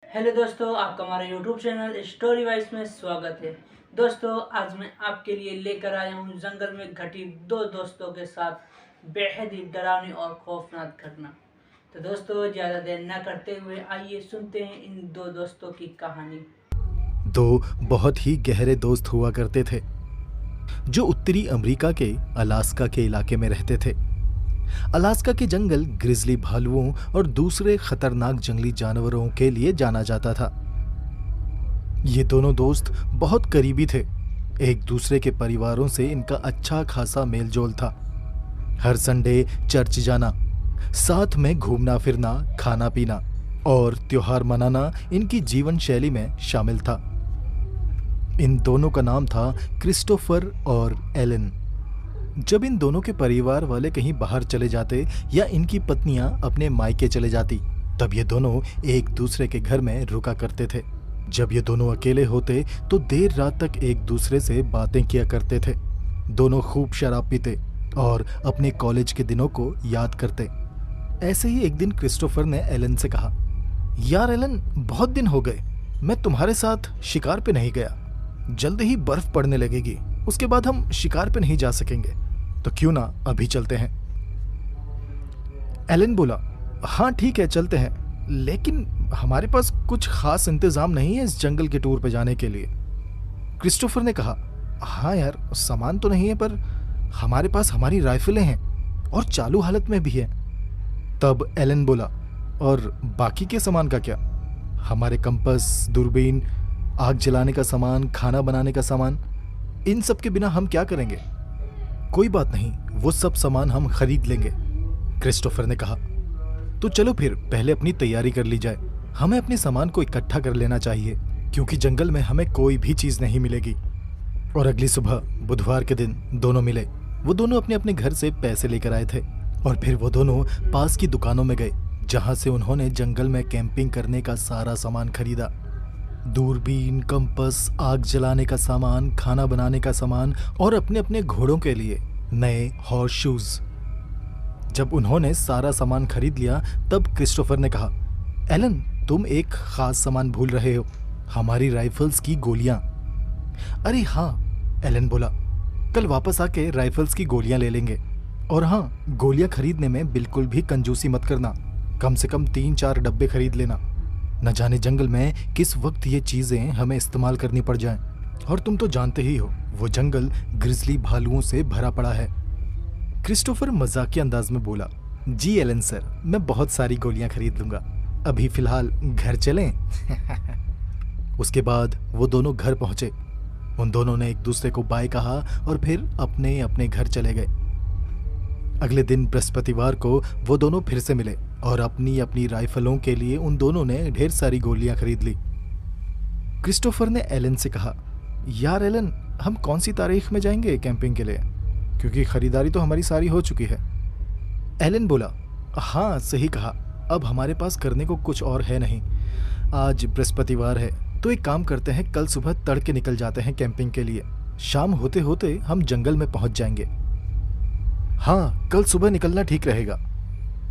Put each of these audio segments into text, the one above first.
Hello दोस्तों, आपका हमारे यूट्यूब चैनल स्टोरी वाइज में स्वागत है। दोस्तों, आज मैं आपके लिए लेकर आया हूँ जंगल में घटी दो दोस्तों के साथ बेहद ही डरावनी और खौफनाक घटना। तो दोस्तों, ज़्यादा देर न करते हुए आइए सुनते हैं इन दो दोस्तों की कहानी। दो बहुत ही गहरे दोस्त हुआ करते थे जो उत्तरी अमेरिका के अलास्का के इलाके में रहते थे। अलास्का के जंगल ग्रिजली भालुओं और दूसरे खतरनाक जंगली जानवरों के लिए जाना जाता था। ये दोनों दोस्त बहुत करीबी थे। एक दूसरे के परिवारों से इनका अच्छा खासा मेलजोल था। हर संडे चर्च जाना, साथ में घूमना फिरना, खाना पीना और त्योहार मनाना इनकी जीवन शैली में शामिल था। इन दोनों का नाम था क्रिस्टोफर और एलन। जब इन दोनों के परिवार वाले कहीं बाहर चले जाते या इनकी पत्नियां अपने मायके चले जाती, तब ये दोनों एक दूसरे के घर में रुका करते थे। जब ये दोनों अकेले होते तो देर रात तक एक दूसरे से बातें किया करते थे। दोनों खूब शराब पीते और अपने कॉलेज के दिनों को याद करते। ऐसे ही एक दिन क्रिस्टोफर ने एलन से कहा, यार एलन, बहुत दिन हो गए मैं तुम्हारे साथ शिकार पे नहीं गया। जल्द ही बर्फ पड़ने लगेगी, उसके बाद हम शिकार पे नहीं जा सकेंगे, तो क्यों ना अभी चलते हैं। एलन बोला, हाँ ठीक है चलते हैं, लेकिन हमारे पास कुछ खास इंतजाम नहीं है इस जंगल के टूर पे जाने के लिए। क्रिस्टोफर ने कहा, हाँ यार, सामान तो नहीं है, पर हमारे पास हमारी राइफलें हैं और चालू हालत में भी है। तब एलन बोला, और बाकी के सामान का क्या? हमारे कंपास, दूरबीन, आग जलाने का सामान, खाना बनाने का सामान, इन सब के बिना हम क्या करेंगे? कोई बात नहीं, वो सब सामान हम खरीद लेंगे, क्रिस्टोफर ने कहा। तो चलो फिर पहले अपनी तैयारी कर ली जाए। हमें अपने सामान को इकट्ठा कर लेना चाहिए, क्योंकि जंगल में हमें कोई भी चीज नहीं मिलेगी। और अगली सुबह बुधवार के दिन दोनों मिले। वो दोनों अपने अपने घर से पैसे लेकर आए थे और फिर वो दोनों पास की दुकानों में गए, जहां से उन्होंने जंगल में कैंपिंग करने का सारा सामान खरीदा। दूरबीन, कंपास, आग जलाने का सामान, खाना बनाने का सामान और अपने अपने घोड़ों के लिए नए हॉर्स शूज। जब उन्होंने सारा सामान खरीद लिया, तब क्रिस्टोफर ने कहा, एलन, तुम एक खास सामान भूल रहे हो, हमारी राइफल्स की गोलियां। अरे हाँ, एलन बोला, कल वापस आके राइफल्स की गोलियां ले लेंगे। और हाँ, गोलियां खरीदने में बिल्कुल भी कंजूसी मत करना, कम से कम 3-4 डब्बे खरीद लेना। न जाने जंगल में किस वक्त ये चीजें हमें इस्तेमाल करनी पड़ जाएं। और तुम तो जानते ही हो, वो जंगल ग्रिजली भालुओं से भरा पड़ा है। क्रिस्टोफर मजाकिया अंदाज में बोला, जी एलन सर, मैं बहुत सारी गोलियां खरीद लूंगा, अभी फिलहाल घर चलें। उसके बाद वो दोनों घर पहुंचे। उन दोनों ने एक दूसरे को बाय कहा और फिर अपने अपने घर चले गए। अगले दिन बृहस्पतिवार को वो दोनों फिर से मिले और अपनी अपनी राइफलों के लिए उन दोनों ने ढेर सारी गोलियां खरीद ली। क्रिस्टोफर ने एलन से कहा, यार एलन, हम कौन सी तारीख में जाएंगे कैंपिंग के लिए, क्योंकि खरीदारी तो हमारी सारी हो चुकी है। एलन बोला, हाँ सही कहा, अब हमारे पास करने को कुछ और है नहीं। आज बृहस्पतिवार है, तो एक काम करते हैं, कल सुबह तड़के निकल जाते हैं कैंपिंग के लिए। शाम होते होते हम जंगल में पहुंच जाएंगे। हाँ, कल सुबह निकलना ठीक रहेगा।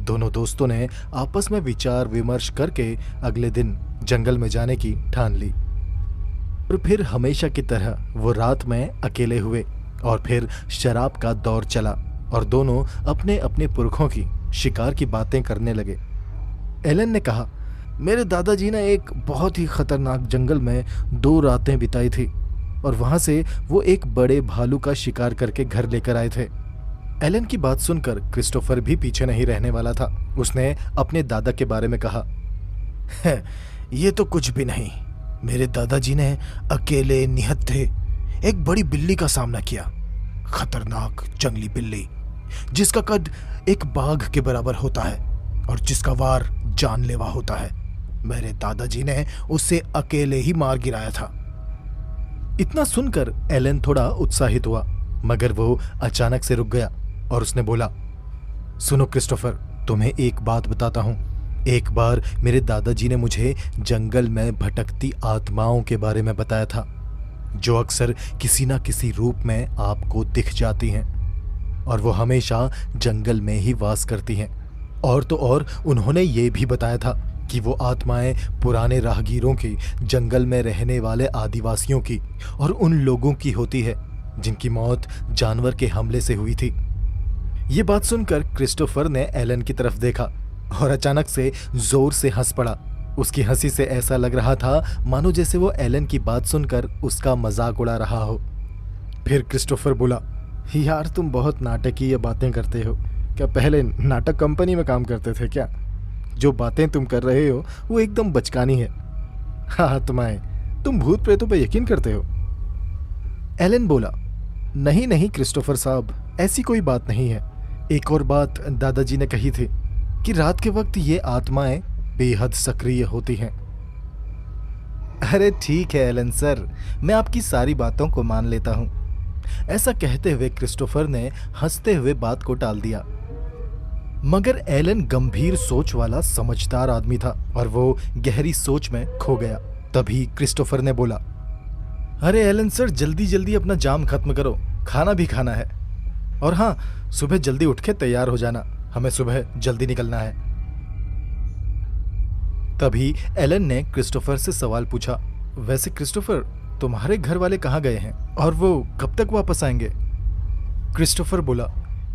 दोनों दोस्तों ने आपस में विचार विमर्श करके अगले दिन जंगल में जाने की ठान ली। और फिर हमेशा की तरह वो रात में अकेले हुए और फिर शराब का दौर चला और दोनों अपने अपने पुरखों की शिकार की बातें करने लगे। एलन ने कहा, मेरे दादाजी ने एक बहुत ही खतरनाक जंगल में 2 रातें बिताई थी और वहां से वो एक बड़े भालू का शिकार करके घर लेकर आए थे। एलन की बात सुनकर क्रिस्टोफर भी पीछे नहीं रहने वाला था। उसने अपने दादा के बारे में कहा, ये तो कुछ भी नहीं, मेरे दादाजी ने अकेले निहत्थे एक बड़ी बिल्ली का सामना किया, खतरनाक जंगली बिल्ली जिसका कद एक बाघ के बराबर होता है और जिसका वार जानलेवा होता है। मेरे दादाजी ने उसे अकेले ही मार गिराया था। इतना सुनकर एलन थोड़ा उत्साहित हुआ, मगर वो अचानक से रुक गया और उसने बोला, सुनो क्रिस्टोफर, तुम्हें एक बात बताता हूं। एक बार मेरे दादाजी ने मुझे जंगल में भटकती आत्माओं के बारे में बताया था, जो अक्सर किसी ना किसी रूप में आपको दिख जाती हैं और वो हमेशा जंगल में ही वास करती हैं। और तो और उन्होंने ये भी बताया था कि वो आत्माएं पुराने राहगीरों की, जंगल में रहने वाले आदिवासियों की और उन लोगों की होती है जिनकी मौत जानवर के हमले से हुई थी। ये बात सुनकर क्रिस्टोफर ने एलन की तरफ देखा और अचानक से जोर से हंस पड़ा। उसकी हंसी से ऐसा लग रहा था मानो जैसे वो एलन की बात सुनकर उसका मजाक उड़ा रहा हो। फिर क्रिस्टोफर बोला, यार तुम बहुत नाटकीय बातें करते हो। क्या पहले नाटक कंपनी में काम करते थे क्या? जो बातें तुम कर रहे हो वो एकदम बचकानी है। हाँ आत्माएं, तुम भूत प्रेतों पर यकीन करते हो? एलन बोला, नहीं नहीं क्रिस्टोफर साहब, ऐसी कोई बात नहीं है। एक और बात दादाजी ने कही थी कि रात के वक्त ये आत्माएं बेहद सक्रिय होती हैं। अरे ठीक है एलन सर, मैं आपकी सारी बातों को मान लेता हूं। ऐसा कहते हुए क्रिस्टोफर ने हंसते हुए बात को टाल दिया। मगर एलन गंभीर सोच वाला समझदार आदमी था और वो गहरी सोच में खो गया। तभी क्रिस्टोफर ने बोला, अरे एलन सर, जल्दी जल्दी अपना जाम खत्म करो, खाना भी खाना है। और हाँ, सुबह जल्दी उठ के तैयार हो जाना, हमें सुबह जल्दी निकलना है। तभी एलन ने क्रिस्टोफर से सवाल पूछा, वैसे क्रिस्टोफर, तुम्हारे घर वाले कहाँ गए हैं और वो कब तक वापस आएंगे? क्रिस्टोफर बोला,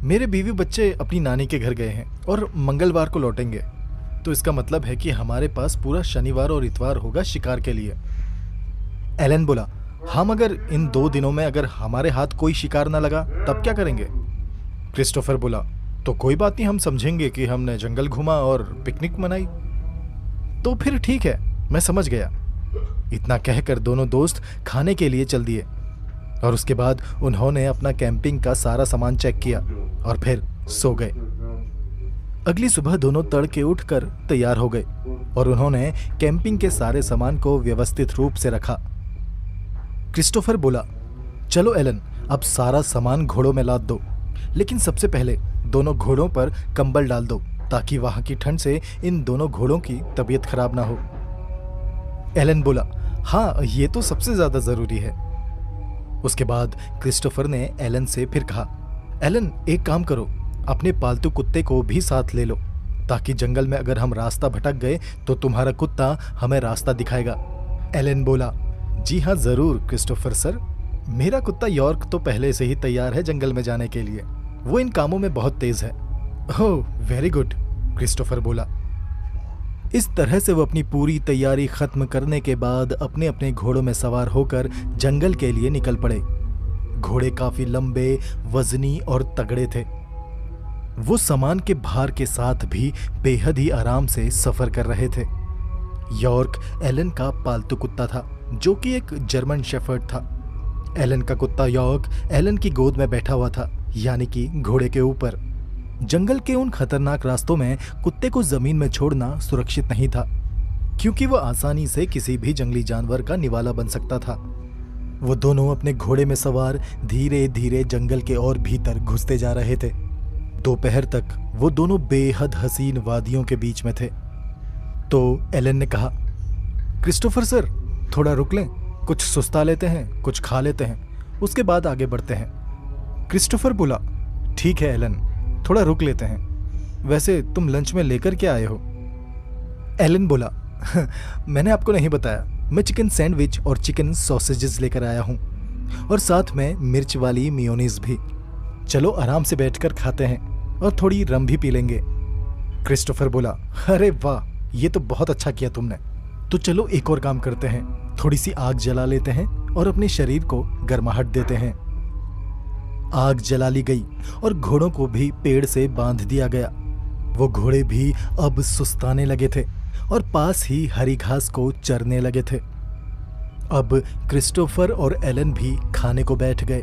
मेरे बीवी बच्चे अपनी नानी के घर गए हैं और मंगलवार को लौटेंगे। तो इसका मतलब है कि हमारे पास पूरा शनिवार और इतवार होगा शिकार के लिए। एलन बोला, हम अगर इन 2 दिनों में अगर हमारे हाथ कोई शिकार ना लगा तब क्या करेंगे? क्रिस्टोफर बोला, तो कोई बात नहीं, हम समझेंगे कि हमने जंगल घूमा और पिकनिक मनाई। तो फिर ठीक है, मैं समझ गया। इतना कहकर दोनों दोस्त खाने के लिए चल दिए और उसके बाद उन्होंने अपना कैंपिंग का सारा सामान चेक किया और फिर सो गए। अगली सुबह दोनों तड़के उठकर तैयार हो गए और उन्होंने कैंपिंग के सारे सामान को व्यवस्थित रूप से रखा। क्रिस्टोफर बोला, चलो एलन, अब सारा सामान घोड़ों में लाद दो, लेकिन सबसे पहले दोनों घोड़ों पर कंबल डाल दो ताकि वहां की ठंड से इन दोनों घोड़ों की तबीयत खराब ना हो। एलन बोला, हाँ ये तो सबसे ज्यादा जरूरी है। उसके बाद क्रिस्टोफर ने एलन से फिर कहा, एलन एक काम करो, अपने पालतू कुत्ते को भी साथ ले लो ताकि जंगल में अगर हम रास्ता भटक गए तो तुम्हारा कुत्ता हमें रास्ता दिखाएगा। एलन बोला, जी हाँ जरूर क्रिस्टोफर सर, मेरा कुत्ता यॉर्क तो पहले से ही तैयार है जंगल में जाने के लिए, वो इन कामों में बहुत तेज है। ओह वेरी गुड, क्रिस्टोफर बोला। इस तरह से वो अपनी पूरी तैयारी खत्म करने के बाद अपने अपने घोड़ों में सवार होकर जंगल के लिए निकल पड़े। घोड़े काफी लंबे, वजनी और तगड़े थे। वो सामान के भार के साथ भी बेहद ही आराम से सफर कर रहे थे। यॉर्क एलन का पालतू कुत्ता था जो कि एक जर्मन शेफर्ड था। एलन का कुत्ता यॉर्क एलन की गोद में बैठा हुआ था, यानी कि घोड़े के ऊपर। जंगल के उन खतरनाक रास्तों में कुत्ते को जमीन में छोड़ना सुरक्षित नहीं था क्योंकि वो आसानी से किसी भी जंगली जानवर का निवाला बन सकता था। वो दोनों अपने घोड़े में सवार धीरे धीरे जंगल के और भीतर घुसते जा रहे थे। दोपहर तक वो दोनों बेहद हसीन वादियों के बीच में थे। तो एलन ने कहा, क्रिस्टोफर सर थोड़ा रुक लें, कुछ सुस्ता लेते हैं, कुछ खा लेते हैं, उसके बाद आगे बढ़ते हैं। क्रिस्टोफर बोला, ठीक है एलन, थोड़ा रुक लेते हैं। वैसे तुम लंच में लेकर क्या आए हो? एलन बोला, मैंने आपको नहीं बताया, मैं चिकन सैंडविच और चिकन सॉसेजेस लेकर आया हूँ और साथ में मिर्च वाली मेयोनीज भी। चलो आराम से बैठकर खाते हैं और थोड़ी रम भी पी लेंगे। क्रिस्टोफर बोला, अरे वाह, ये तो बहुत अच्छा किया तुमने। तो चलो एक और काम करते हैं, थोड़ी सी आग जला लेते हैं और अपने शरीर को गर्माहट देते हैं। आग जला ली गई और घोड़ों को भी पेड़ से बांध दिया गया। वो घोड़े भी अब सुस्ताने लगे थे और पास ही हरी घास को चरने लगे थे। अब क्रिस्टोफर और एलन भी खाने को बैठ गए।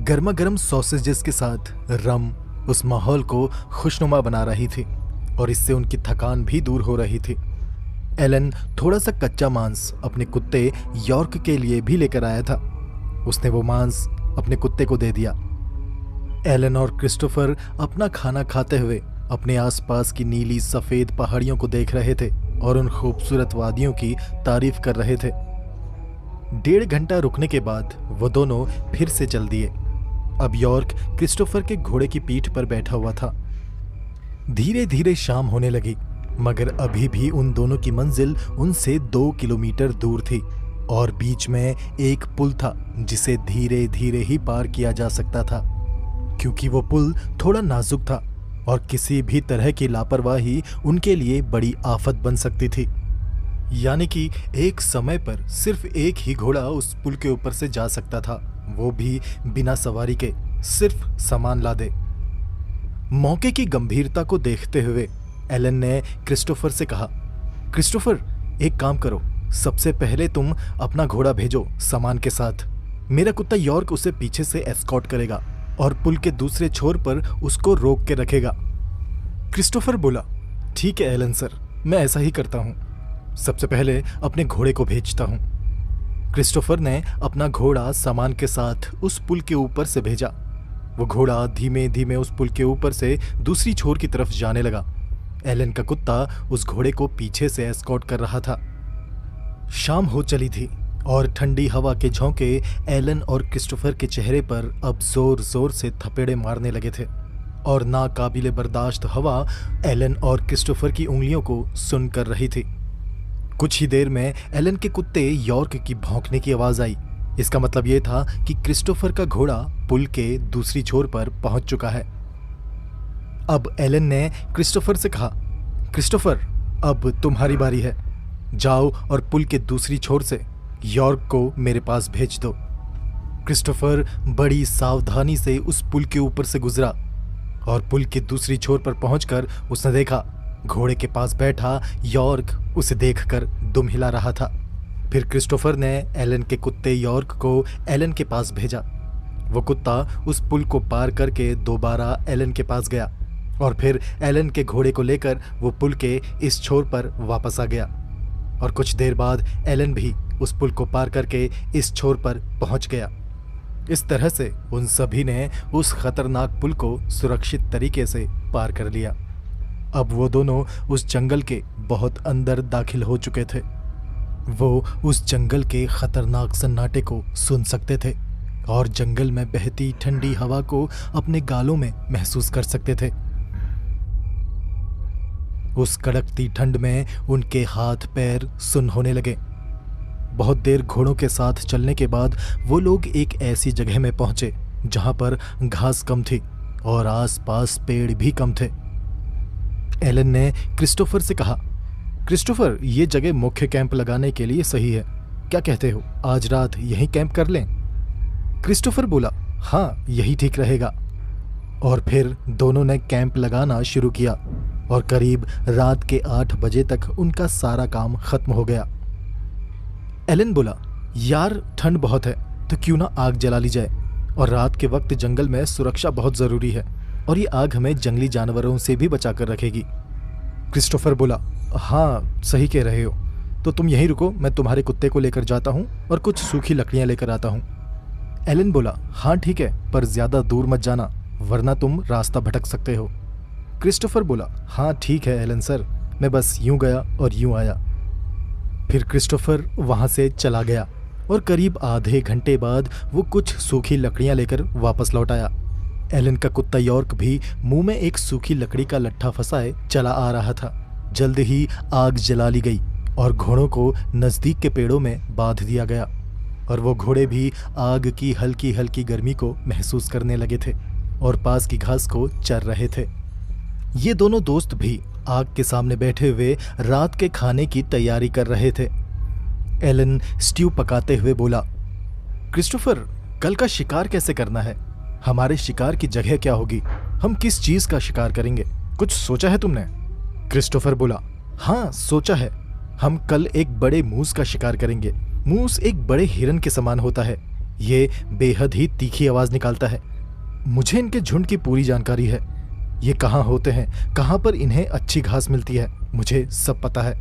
गर्मा गर्म सॉसेजेस के साथ रम उस माहौल को खुशनुमा बना रही थी और इससे उनकी थकान भी दूर हो रही थी। एलन थोड़ा सा कच्चा मांस अपने कुत्ते यॉर्क के लिए भी लेकर आया था। उसने वो मांस अपने कुत्ते को दे दिया। एलन और क्रिस्टोफर अपना खाना खाते हुए अपने आसपास की नीली सफेद पहाड़ियों को देख रहे थे और उन खूबसूरत वादियों की तारीफ कर रहे थे। 1.5 घंटा रुकने के बाद वो दोनों फिर से चल दिए। अब यॉर्क क्रिस्टोफर के घोड़े की पीठ पर बैठा हुआ था। धीरे धीरे शाम होने लगी। मगर अभी भी उन दोनों की मंजिल उनसे 2 किलोमीटर दूर थी और बीच में एक पुल था जिसे धीरे धीरे ही पार किया जा सकता था, क्योंकि वो पुल थोड़ा नाजुक था और किसी भी तरह की लापरवाही उनके लिए बड़ी आफत बन सकती थी। यानी कि एक समय पर सिर्फ एक ही घोड़ा उस पुल के ऊपर से जा सकता था, वो भी बिना सवारी के, सिर्फ सामान लादे। मौके की गंभीरता को देखते हुए एलन ने क्रिस्टोफर से कहा, क्रिस्टोफर, एक काम करो, सबसे पहले तुम अपना घोड़ा भेजो सामान के साथ। मेरा कुत्ता यॉर्क उसे पीछे से एस्कॉर्ट करेगा और पुल के दूसरे छोर पर उसको रोक के रखेगा। क्रिस्टोफर बोला, ठीक है एलन सर, मैं ऐसा ही करता हूँ। सबसे पहले अपने घोड़े को भेजता हूँ। क्रिस्टोफर ने अपना घोड़ा सामान के साथ उस पुल के ऊपर से भेजा। वो घोड़ा धीमे धीमे उस पुल के ऊपर से दूसरी छोर की तरफ जाने लगा। एलन का कुत्ता उस घोड़े को पीछे से एस्कॉर्ट कर रहा था। शाम हो चली थी और ठंडी हवा के झोंके एलन और क्रिस्टोफर के चेहरे पर अब जोर जोर से थपेड़े मारने लगे थे और नाकाबिले बर्दाश्त हवा एलन और क्रिस्टोफर की उंगलियों को सुन कर रही थी। कुछ ही देर में एलन के कुत्ते यॉर्क की भौंकने की आवाज आई। इसका मतलब यह था कि क्रिस्टोफर का घोड़ा पुल के दूसरी छोर पर पहुंच चुका है। अब एलन ने क्रिस्टोफर से कहा, क्रिस्टोफर, अब तुम्हारी बारी है। जाओ और पुल के दूसरी छोर से यॉर्क को मेरे पास भेज दो। क्रिस्टोफर बड़ी सावधानी से उस पुल के ऊपर से गुजरा और पुल की दूसरी छोर पर पहुंचकर उसने देखा घोड़े के पास बैठा यॉर्क उसे देखकर दुम हिला रहा था। फिर क्रिस्टोफर ने एलन के कुत्ते यॉर्क को एलन के पास भेजा। वो कुत्ता उस पुल को पार करके दोबारा एलन के पास गया और फिर एलन के घोड़े को लेकर वो पुल के इस छोर पर वापस आ गया और कुछ देर बाद एलन भी उस पुल को पार करके इस छोर पर पहुंच गया। इस तरह से उन सभी ने उस खतरनाक पुल को सुरक्षित तरीके से पार कर लिया। अब वो दोनों उस जंगल के बहुत अंदर दाखिल हो चुके थे। वो उस जंगल के खतरनाक सन्नाटे को सुन सकते थे और जंगल में बहती ठंडी हवा को अपने गालों में महसूस कर सकते थे। उस कड़कती ठंड में उनके हाथ पैर सुन्न होने लगे। बहुत देर घोड़ों के साथ चलने के बाद वो लोग एक ऐसी जगह में पहुंचे जहां पर घास कम थी और आसपास पेड़ भी कम थे। एलन ने क्रिस्टोफर से कहा, क्रिस्टोफर, ये जगह मुख्य कैंप लगाने के लिए सही है, क्या कहते हो? आज रात यहीं कैंप कर लें? क्रिस्टोफर बोला, हाँ, यही ठीक रहेगा। और फिर दोनों ने कैंप लगाना शुरू किया और करीब रात के 8 बजे तक उनका सारा काम खत्म हो गया। एलन बोला, यार ठंड बहुत है तो क्यों ना आग जला ली जाए, और रात के वक्त जंगल में सुरक्षा बहुत जरूरी है और ये आग हमें जंगली जानवरों से भी बचा कर रखेगी। क्रिस्टोफर बोला, हाँ सही कह रहे हो, तो तुम यहीं रुको, मैं तुम्हारे कुत्ते को लेकर जाता हूँ और कुछ सूखी लकड़ियाँ लेकर आता हूँ। एलन बोला, हाँ ठीक है, पर ज्यादा दूर मत जाना वरना तुम रास्ता भटक सकते हो। क्रिस्टोफर बोला, हाँ ठीक है एलन सर, मैं बस यूं गया और यूं आया। फिर क्रिस्टोफर वहां से चला गया और करीब आधे घंटे बाद वो कुछ सूखी लकड़ियां लेकर वापस लौट आया। एलन का कुत्ता यॉर्क भी मुंह में एक सूखी लकड़ी का लट्ठा फंसाए चला आ रहा था। जल्द ही आग जला ली गई और घोड़ों को नजदीक के पेड़ों में बांध दिया गया और वो घोड़े भी आग की हल्की हल्की गर्मी को महसूस करने लगे थे और पास की घास को चर रहे थे। ये दोनों दोस्त भी आग के सामने बैठे हुए रात के खाने की तैयारी कर रहे थे। एलन स्ट्यू पकाते हुए बोला, क्रिस्टोफर, कल का शिकार कैसे करना है? हमारे शिकार की जगह क्या होगी? हम किस चीज का शिकार करेंगे? कुछ सोचा है तुमने? क्रिस्टोफर बोला, हाँ सोचा है, हम कल एक बड़े मूस का शिकार करेंगे। मूस एक बड़े हिरन के समान होता है, ये बेहद ही तीखी आवाज निकालता है। मुझे इनके झुंड की पूरी जानकारी है, ये कहाँ होते हैं, कहाँ पर इन्हें अच्छी घास मिलती है, मुझे सब पता है।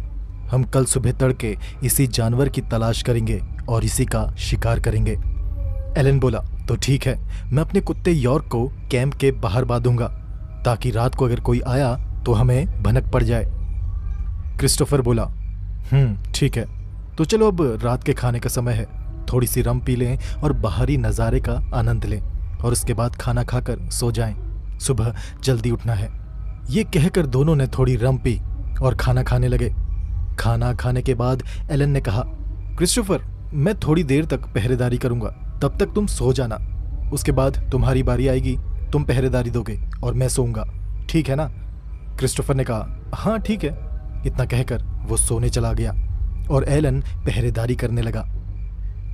हम कल सुबह तड़के इसी जानवर की तलाश करेंगे और इसी का शिकार करेंगे। एलन बोला, तो ठीक है, मैं अपने कुत्ते यॉर्क को कैंप के बाहर बांधूंगा ताकि रात को अगर कोई आया तो हमें भनक पड़ जाए। क्रिस्टोफर बोला, ठीक है, तो चलो अब रात के खाने का समय है, थोड़ी सी रम पी लें और बाहरी नज़ारे का आनंद लें और उसके बाद खाना खाकर सो जाएं। सुबह जल्दी उठना है। ये कहकर दोनों ने थोड़ी रम पी और खाना खाने लगे। खाना खाने के बाद एलन ने कहा, क्रिस्टोफर, मैं थोड़ी देर तक पहरेदारी करूंगा, तब तक तुम सो जाना। उसके बाद तुम्हारी बारी आएगी, तुम पहरेदारी दोगे और मैं सोऊंगा, ठीक है ना? क्रिस्टोफर ने कहा, हाँ ठीक है। इतना कहकर वो सोने चला गया और एलन पहरेदारी करने लगा।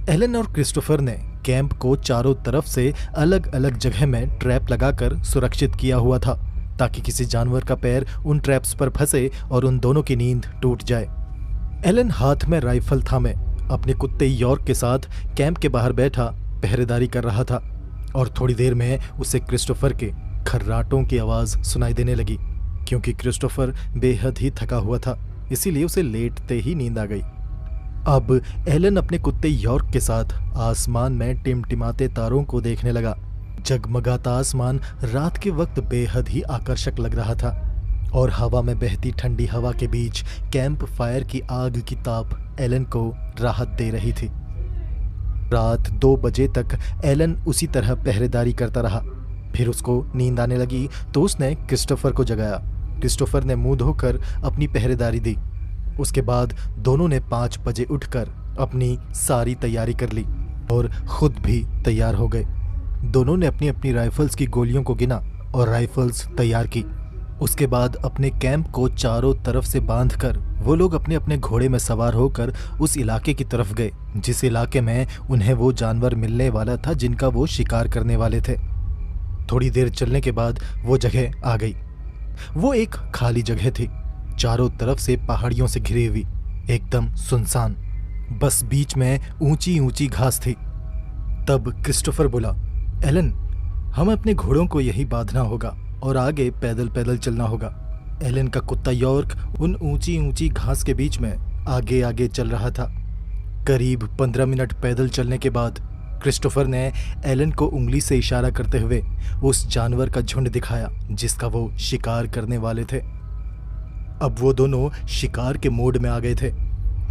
एलन और क्रिस्टोफर ने कैंप को चारों तरफ से अलग अलग जगह में ट्रैप लगाकर सुरक्षित किया हुआ था, ताकि किसी जानवर का पैर उन ट्रैप्स पर फंसे और उन दोनों की नींद टूट जाए। एलन हाथ में राइफल थामे अपने कुत्ते यॉर्क के साथ कैंप के बाहर बैठा पहरेदारी कर रहा था और थोड़ी देर में उसे क्रिस्टोफर के खर्राटों की आवाज़ सुनाई देने लगी। क्योंकि क्रिस्टोफर बेहद ही थका हुआ था, इसीलिए उसे लेटते ही नींद आ गई। अब एलन अपने कुत्ते यॉर्क के साथ आसमान में टिमटिमाते तारों को देखने लगा। जगमगाता आसमान रात के वक्त बेहद ही आकर्षक लग रहा था और हवा में बहती ठंडी हवा के बीच कैंप फायर की आग की ताप एलन को राहत दे रही थी। रात 2 बजे तक एलन उसी तरह पहरेदारी करता रहा। फिर उसको नींद आने लगी तो उसने क्रिस्टोफर को जगाया। क्रिस्टोफर ने मुंह धोकर अपनी पहरेदारी दी। उसके बाद दोनों ने 5 बजे उठकर अपनी सारी तैयारी कर ली और खुद भी तैयार हो गए। दोनों ने अपनी अपनी राइफल्स की गोलियों को गिना और राइफल्स तैयार की। उसके बाद अपने कैंप को चारों तरफ से बांधकर वो लोग अपने अपने घोड़े में सवार होकर उस इलाके की तरफ गए जिस इलाके में उन्हें वो जानवर मिलने वाला था जिनका वो शिकार करने वाले थे। थोड़ी देर चलने के बाद वो जगह आ गई। वो एक खाली जगह थी, चारों तरफ से पहाड़ियों से घिरी हुई, एकदम सुनसान। बस बीच में ऊंची ऊंची घास थी। तब क्रिस्टोफर बोला, एलन, हमें अपने घोड़ों को यही बांधना होगा और आगे पैदल पैदल चलना होगा। एलन का कुत्ता यॉर्क उन ऊंची ऊंची घास के बीच में आगे आगे चल रहा था। करीब 15 मिनट पैदल चलने के बाद क्रिस्टोफर ने एलन को उंगली से इशारा करते हुए उस जानवर का झुंड दिखाया जिसका वो शिकार करने वाले थे। अब वो दोनों शिकार के मोड में आ गए थे।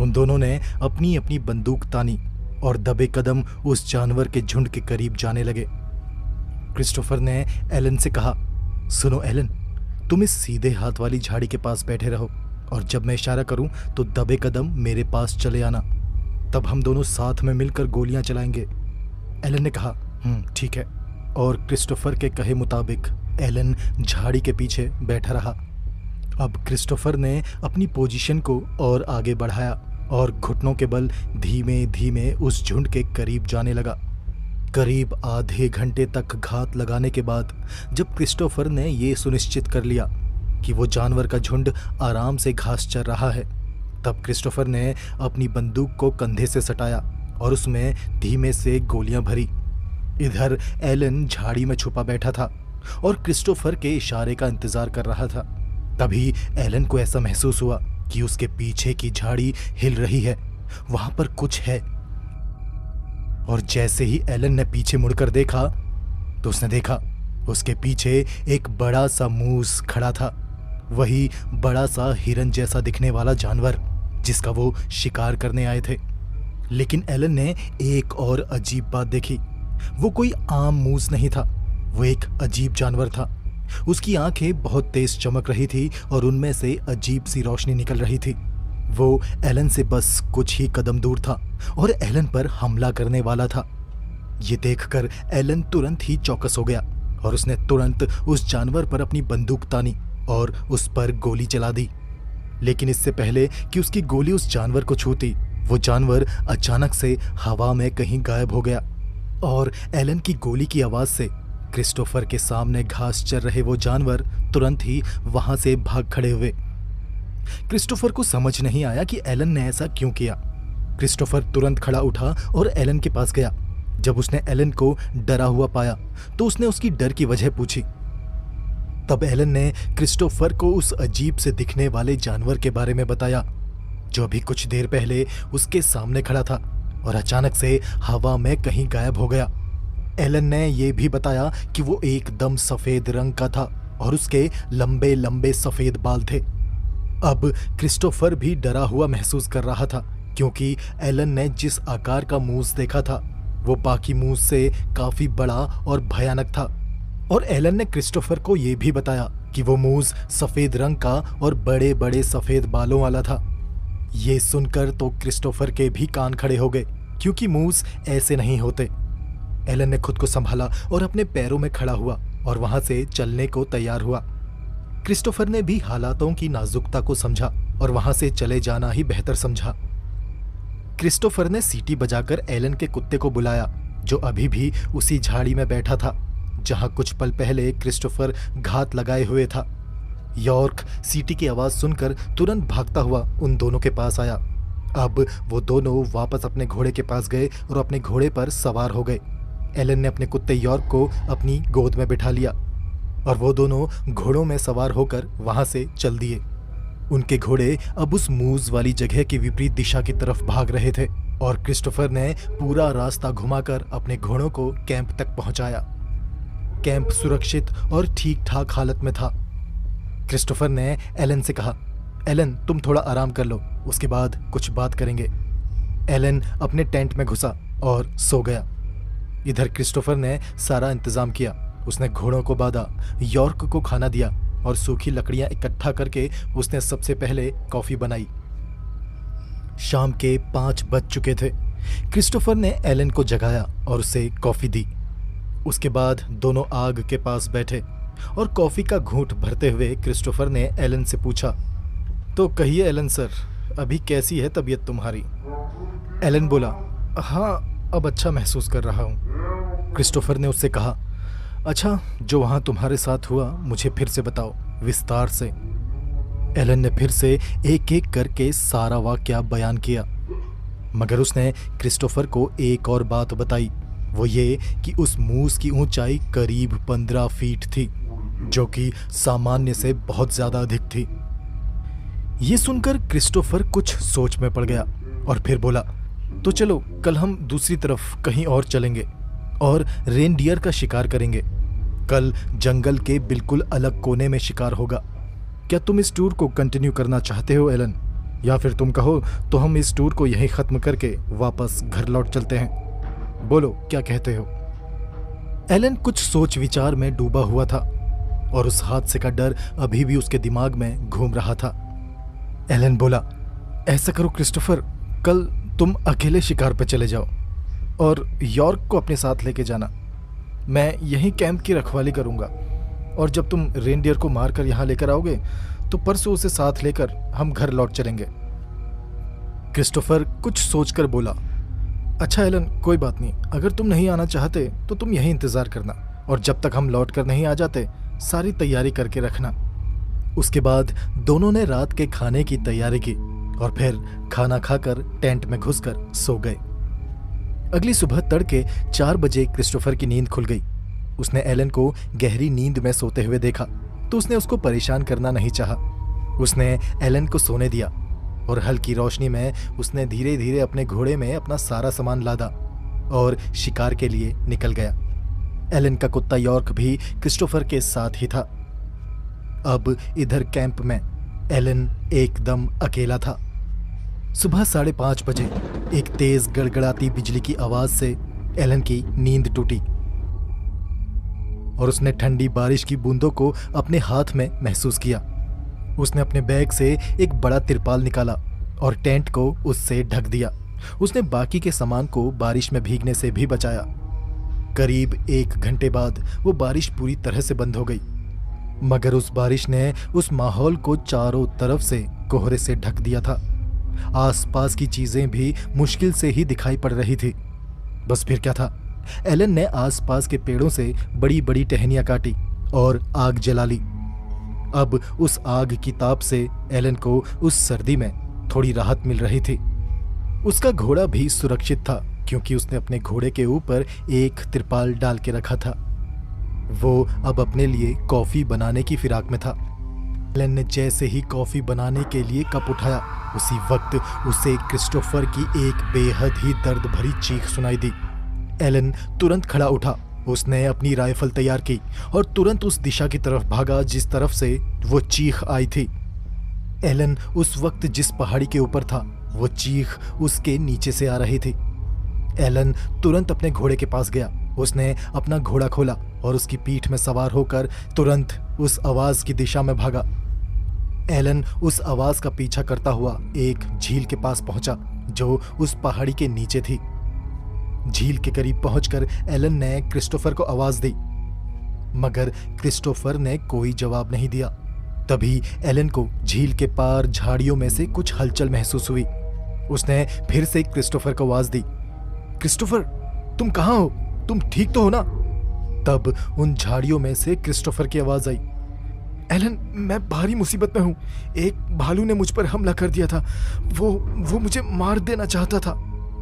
उन दोनों ने अपनी अपनी बंदूक तानी और दबे कदम उस जानवर के झुंड के करीब जाने लगे। क्रिस्टोफर ने एलन से कहा, सुनो एलन, तुम इस सीधे हाथ वाली झाड़ी के पास बैठे रहो और जब मैं इशारा करूं तो दबे कदम मेरे पास चले आना, तब हम दोनों साथ में मिलकर गोलियां चलाएंगे। एलन ने कहा, ठीक है। और क्रिस्टोफर के कहे मुताबिक एलन झाड़ी के पीछे बैठा रहा। अब क्रिस्टोफर ने अपनी पोजीशन को और आगे बढ़ाया और घुटनों के बल धीमे धीमे उस झुंड के करीब जाने लगा। करीब आधे घंटे तक घात लगाने के बाद जब क्रिस्टोफर ने ये सुनिश्चित कर लिया कि वो जानवर का झुंड आराम से घास चर रहा है, तब क्रिस्टोफर ने अपनी बंदूक को कंधे से सटाया और उसमें धीमे से गोलियां भरी। इधर एलन झाड़ी में छुपा बैठा था और क्रिस्टोफर के इशारे का इंतजार कर रहा था। तभी एलन को ऐसा महसूस हुआ कि उसके पीछे की झाड़ी हिल रही है, वहां पर कुछ है। और जैसे ही एलन ने पीछे मुड़कर देखा तो उसने देखा उसके पीछे एक बड़ा सा मूस खड़ा था, वही बड़ा सा हिरन जैसा दिखने वाला जानवर जिसका वो शिकार करने आए थे। लेकिन एलन ने एक और अजीब बात देखी। वो कोई आम मूस नहीं था, वो एक अजीब जानवर था। उसकी आंखें बहुत तेज चमक रही थी और उनमें से अजीब सी रोशनी निकल रही थी। वो एलन से बस कुछ ही कदम दूर था और एलन पर हमला करने वाला था। ये देखकर एलन तुरंत ही चौकस हो गया और उसने तुरंत उस जानवर पर अपनी बंदूक तानी और उस पर गोली चला दी। लेकिन इससे पहले कि उसकी गोली उस जानवर को छूती, वो जानवर अचानक से हवा में कहीं गायब हो गया और एलन की गोली की आवाज से क्रिस्टोफर के सामने घास चर रहे वो जानवर तुरंत ही वहां से भाग खड़े हुए। क्रिस्टोफर को समझ नहीं आया कि एलन ने ऐसा क्यों किया। क्रिस्टोफर तुरंत खड़ा उठा और एलन के पास गया। जब उसने एलन को डरा हुआ पाया तो उसने उसकी डर की वजह पूछी। तब एलन ने क्रिस्टोफर को उस अजीब से दिखने वाले जानवर के बारे में बताया जो अभी कुछ देर पहले उसके सामने खड़ा था और अचानक से हवा में कहीं गायब हो गया। एलन ने यह भी बताया कि वो एकदम सफेद रंग का था और उसके लंबे लंबे सफेद बाल थे। अब क्रिस्टोफर भी डरा हुआ महसूस कर रहा था क्योंकि एलन ने जिस आकार का मूस देखा था वो बाकी मूस से काफी बड़ा और भयानक था। और एलन ने क्रिस्टोफर को यह भी बताया कि वो मूस सफेद रंग का और बड़े बड़े सफेद बालों वाला था। ये सुनकर तो क्रिस्टोफर के भी कान खड़े हो गए, क्योंकि मूस ऐसे नहीं होते। एलन ने खुद को संभाला और अपने पैरों में खड़ा हुआ और वहां से चलने को तैयार हुआ। क्रिस्टोफर ने भी हालातों की नाजुकता को समझा और वहां से चले जाना ही बेहतर समझा। क्रिस्टोफर ने सीटी बजाकर एलन के कुत्ते को बुलाया, जो अभी भी उसी झाड़ी में बैठा था जहां कुछ पल पहले क्रिस्टोफर घात लगाए हुए था। यॉर्क सीटी की आवाज सुनकर तुरंत भागता हुआ उन दोनों के पास आया। अब वो दोनों वापस अपने घोड़े के पास गए और अपने घोड़े पर सवार हो गए। एलन ने अपने कुत्ते यॉर्क को अपनी गोद में बिठा लिया और वो दोनों घोड़ों में सवार होकर वहां से चल दिए। उनके घोड़े अब उस मूस वाली जगह की विपरीत दिशा की तरफ भाग रहे थे और क्रिस्टोफर ने पूरा रास्ता घुमाकर अपने घोड़ों को कैंप तक पहुंचाया। कैंप सुरक्षित और ठीक ठाक हालत में था। क्रिस्टोफर ने एलन से कहा, एलन तुम थोड़ा आराम कर लो, उसके बाद कुछ बात करेंगे। एलन अपने टेंट में घुसा और सो गया। इधर क्रिस्टोफर ने सारा इंतजाम किया। उसने घोड़ों को बांधा, यॉर्क को खाना दिया और सूखी लकड़ियां इकट्ठा करके उसने सबसे पहले कॉफी बनाई। शाम के 5 बज चुके थे। क्रिस्टोफर ने एलन को जगाया और उसे कॉफी दी। उसके बाद दोनों आग के पास बैठे और कॉफी का घूंट भरते हुए क्रिस्टोफर ने एलन से पूछा, तो कहिए एलन सर, अभी कैसी है तबीयत तुम्हारी? एलन बोला, हाँ अब अच्छा महसूस कर रहा हूँ। क्रिस्टोफर ने उससे कहा, अच्छा जो वहाँ तुम्हारे साथ हुआ मुझे फिर से बताओ विस्तार से। एलन ने फिर से एक एक करके सारा वाकया बयान किया, मगर उसने क्रिस्टोफर को एक और बात बताई, वो ये कि उस मूस की ऊंचाई करीब 15 फीट थी, जो कि सामान्य से बहुत ज्यादा अधिक थी। ये सुनकर क्रिस्टोफर कुछ सोच में पड़ गया और फिर बोला, तो चलो कल हम दूसरी तरफ कहीं और चलेंगे और रेनडियर का शिकार करेंगे। कल जंगल के बिल्कुल अलग कोने में शिकार होगा। क्या तुम इस टूर को कंटिन्यू करना चाहते हो एलन? या फिर तुम कहो तो हम इस टूर को यहीं खत्म करके वापस घर लौट चलते हैं। बोलो क्या कहते हो? एलन कुछ सोच विचार में डूबा हुआ था और उस हादसे का डर अभी भी उसके दिमाग में घूम रहा था। एलन बोला, ऐसा करो क्रिस्टोफर, कल तुम अकेले शिकार पर चले जाओ और यॉर्क को अपने साथ लेके जाना। मैं यहीं कैंप की रखवाली करूंगा और जब तुम रेनडियर को मारकर यहाँ लेकर आओगे तो परसों उसे साथ लेकर हम घर लौट चलेंगे। क्रिस्टोफर कुछ सोचकर बोला, अच्छा एलन कोई बात नहीं, अगर तुम नहीं आना चाहते तो तुम यहीं इंतजार करना और जब तक हम लौट कर नहीं आ जाते सारी तैयारी करके रखना। उसके बाद दोनों ने रात के खाने की तैयारी की और फिर खाना खाकर टेंट में घुसकर सो गए। अगली सुबह तड़के 4 बजे क्रिस्टोफर की नींद खुल गई। उसने एलन को गहरी नींद में सोते हुए देखा तो उसने उसको परेशान करना नहीं चाहा। उसने एलन को सोने दिया और हल्की रोशनी में उसने धीरे धीरे अपने घोड़े में अपना सारा सामान लादा और शिकार के लिए निकल गया। एलन का कुत्ता यॉर्क भी क्रिस्टोफर के साथ ही था। अब इधर कैंप में एलन एकदम अकेला था। सुबह 5:30 बजे एक तेज गड़गड़ाती बिजली की आवाज से एलन की नींद टूटी और उसने ठंडी बारिश की बूंदों को अपने हाथ में महसूस किया। उसने अपने बैग से एक बड़ा तिरपाल निकाला और टेंट को उससे ढक दिया। उसने बाकी के सामान को बारिश में भीगने से भी बचाया। करीब 1 घंटे बाद वो बारिश पूरी तरह से बंद हो गई, मगर उस बारिश ने उस माहौल को चारों तरफ से कोहरे से ढक दिया था। आसपास की चीजें भी मुश्किल से ही दिखाई पड़ रही थी। बस फिर क्या था, एलन ने आसपास के पेड़ों से बड़ी बड़ी टहनियां काटी और आग जला ली। अब उस आग की ताप से एलन को उस सर्दी में थोड़ी राहत मिल रही थी। उसका घोड़ा भी सुरक्षित था क्योंकि उसने अपने घोड़े के ऊपर एक तिरपाल डाल के रखा था। वो अब अपने लिए कॉफी बनाने की फिराक में था। एलन ने जैसे ही कॉफी बनाने के लिए कप उठाया, उसी वक्त उसे क्रिस्टोफर की एक बेहद ही दर्द भरी चीख सुनाई दी। एलन तुरंत खड़ा उठा। उसने अपनी राइफल तैयार की और तुरंत उस दिशा की तरफ भागा जिस तरफ से वो चीख आई थी। एलन उस वक्त जिस पहाड़ी के ऊपर था, वो चीख उसके नीचे से आ रही थी। एलन तुरंत अपने घोड़े के पास गया उसने अपना घोड़ा खोला और उसकी पीठ में सवार होकर तुरंत उस आवाज की दिशा में भागा। एलन उस आवाज का पीछा करता हुआ एक झील के पास पहुंचा जो उस पहाड़ी के नीचे थी। झील के करीब पहुंचकर एलन ने क्रिस्टोफर को आवाज दी, मगर क्रिस्टोफर ने कोई जवाब नहीं दिया। तभी एलन को झील के पार झाड़ियों में से कुछ हलचल महसूस हुई। उसने फिर से क्रिस्टोफर को आवाज दी, क्रिस्टोफर, तुम कहाँ हो? तुम ठीक तो हो ना? तब उन झाड़ियों में से क्रिस्टोफर की आवाज आई, एलन, मैं भारी मुसीबत में हूं। एक भालू ने मुझ पर हमला कर दिया था। वो मुझे मार देना चाहता था।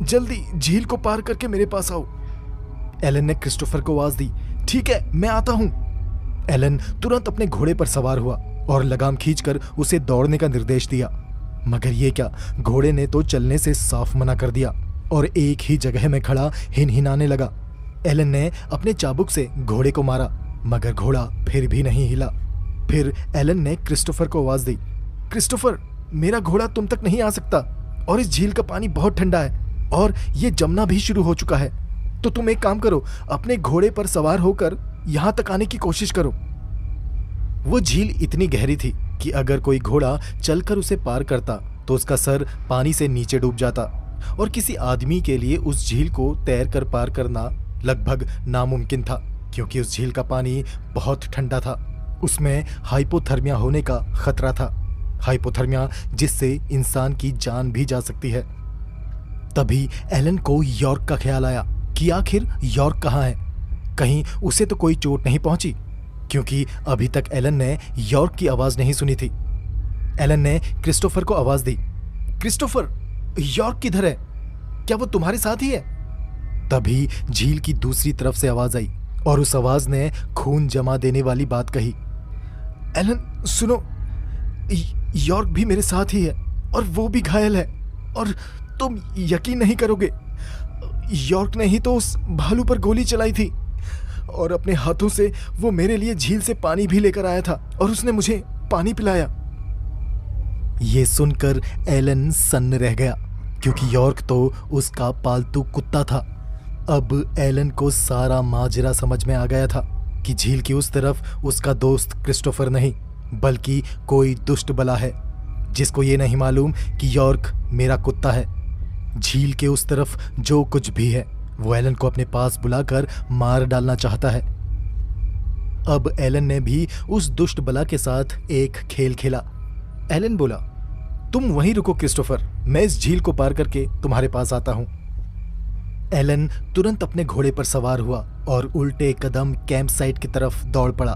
जल्दी झील को पार करके मेरे पास आओ। एलन ने क्रिस्टोफर को आवाज दी, ठीक है, मैं आता हूं। एलन तुरंत अपने घोड़े पर सवार हुआ और लगाम खींचकर उसे दौड़ने का निर्देश दिया, मगर ये क्या, घोड़े ने तो चलने से साफ मना कर दिया और एक ही जगह में खड़ा हिनहिनाने लगा। एलन ने अपने चाबुक से घोड़े को मारा, मगर घोड़ा फिर भी नहीं हिला। फिर एलन ने क्रिस्टोफर को आवाज दी, क्रिस्टोफर, मेरा घोड़ा तुम तक नहीं आ सकता और इस झील का पानी बहुत ठंडा है और ये जमना भी शुरू हो चुका है। तो तुम एक काम करो, अपने घोड़े पर सवार होकर यहां तक आने की कोशिश करो। वो झील इतनी गहरी थी कि अगर कोई घोड़ा चलकर उसे पार करता तो उसका सर पानी से नीचे डूब जाता और किसी आदमी के लिए उस झील को तैरकर पार करना लगभग नामुमकिन था, क्योंकि उस झील का पानी बहुत ठंडा था। उसमें हाइपोथर्मिया होने का खतरा था, हाइपोथर्मिया जिससे इंसान की जान भी जा सकती है। तभी एलन को यॉर्क का ख्याल आया कि आखिर यॉर्क कहाँ है। कहीं उसे तो कोई चोट नहीं पहुंची, क्योंकि अभी तक एलन ने यॉर्क की आवाज नहीं सुनी थी। एलन ने क्रिस्टोफर को आवाज दी, क्रिस्टोफर, यॉर्क किधर है? क्या वो तुम्हारे साथ ही है? तभी झील की दूसरी तरफ से आवाज आई और उस आवाज ने खून जमा देने वाली बात कही, एलन सुनो, यॉर्क भी मेरे साथ ही है और वो भी घायल है और तुम यकीन नहीं करोगे, यॉर्क ने ही तो उस भालू पर गोली चलाई थी और अपने हाथों से वो मेरे लिए झील से पानी भी लेकर आया था और उसने मुझे पानी पिलाया। ये सुनकर एलन सन्न रह गया, क्योंकि यॉर्क तो उसका पालतू कुत्ता था। अब एलन को सारा माजरा समझ में आ गया था कि झील की उस तरफ उसका दोस्त क्रिस्टोफर नहीं, बल्कि कोई दुष्ट बला है, जिसको ये नहीं मालूम कि यॉर्क मेरा कुत्ता है। झील के उस तरफ जो कुछ भी है वो एलन को अपने पास बुलाकर मार डालना चाहता है। अब एलन ने भी उस दुष्ट बला के साथ एक खेल खेला। एलन बोला, तुम वहीं रुको क्रिस्टोफर, मैं इस झील को पार करके तुम्हारे पास आता हूं। एलन तुरंत अपने घोड़े पर सवार हुआ और उल्टे कदम कैंप साइट की तरफ दौड़ पड़ा।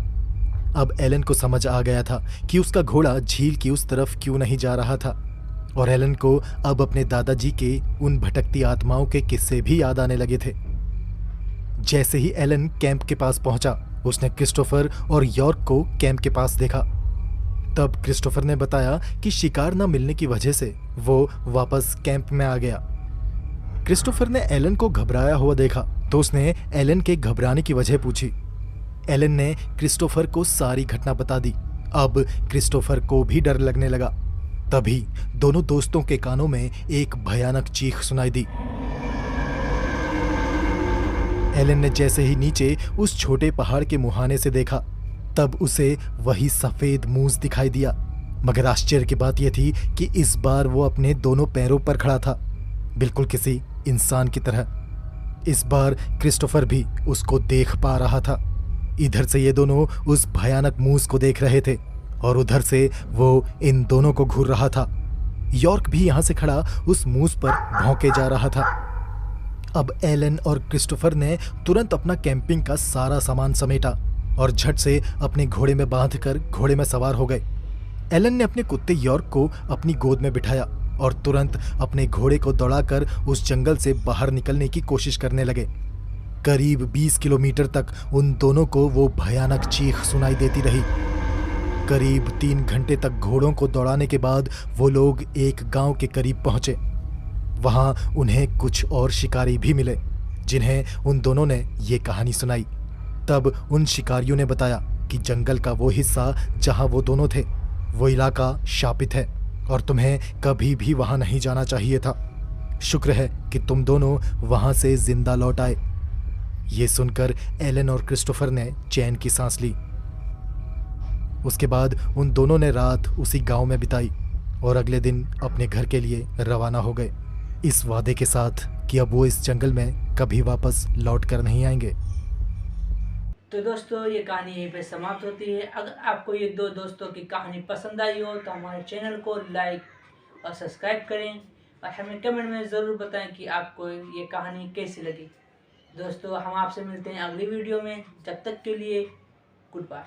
अब एलन को समझ आ गया था कि उसका घोड़ा झील की उस तरफ क्यों नहीं जा रहा था, और एलन को अब अपने दादाजी के उन भटकती आत्माओं के किस्से भी याद आने लगे थे। जैसे ही एलन कैंप के पास पहुंचा, उसने क्रिस्टोफर और यॉर्क को कैंप के पास देखा। तब क्रिस्टोफर ने बताया कि शिकार न मिलने की वजह से वो वापस कैंप में आ गया। क्रिस्टोफर ने एलन को घबराया हुआ देखा तो उसने एलन के घबराने की वजह पूछी। एलन ने क्रिस्टोफर को सारी घटना बता दी। अब क्रिस्टोफर को भी डर लगने लगा। तभी दोनों दोस्तों के कानों में एक भयानक चीख सुनाई दी। एलन ने जैसे ही नीचे उस छोटे पहाड़ के मुहाने से देखा, तब उसे वही सफेद मूस दिखाई दिया, मगर आश्चर्य की बात यह थी कि इस बार वो अपने दोनों पैरों पर खड़ा था, बिल्कुल किसी इंसान की तरह। इस बार क्रिस्टोफर भी उसको देख पा रहा था। इधर से ये दोनों उस भयानक मूस को देख रहे थे और उधर से वो इन दोनों को घूर रहा था। यॉर्क भी यहां से खड़ा उस मूस पर भौंके जा रहा था। अब एलन और क्रिस्टोफर ने तुरंत अपना कैंपिंग का सारा सामान समेटा और झट से अपने घोड़े में बांधकर घोड़े में सवार हो गए। एलन ने अपने कुत्ते यॉर्क को अपनी गोद में बिठाया और तुरंत अपने घोड़े को दौड़ाकर उस जंगल से बाहर निकलने की कोशिश करने लगे। करीब 20 किलोमीटर तक उन दोनों को वो भयानक चीख सुनाई देती रही। करीब 3 घंटे तक घोड़ों को दौड़ाने के बाद वो लोग एक गांव के करीब पहुंचे। वहां उन्हें कुछ और शिकारी भी मिले, जिन्हें उन दोनों ने ये कहानी सुनाई। तब उन शिकारियों ने बताया कि जंगल का वो हिस्सा जहां वो दोनों थे, वो इलाका शापित है और तुम्हें कभी भी वहां नहीं जाना चाहिए था। शुक्र है कि तुम दोनों वहां से जिंदा लौट आए। ये सुनकर एलन और क्रिस्टोफर ने चैन की सांस ली। उसके बाद उन दोनों ने रात उसी गांव में बिताई और अगले दिन अपने घर के लिए रवाना हो गए, इस वादे के साथ कि अब वो इस जंगल में कभी वापस लौट कर नहीं आएंगे। तो दोस्तों ये कहानी यहीं पे समाप्त होती है। अगर आपको ये दो दोस्तों की कहानी पसंद आई हो तो हमारे चैनल को लाइक और सब्सक्राइब करें और हमें कमेंट में ज़रूर बताएं कि आपको ये कहानी कैसी लगी। दोस्तों हम आपसे मिलते हैं अगली वीडियो में, जब तक के लिए गुड बाय।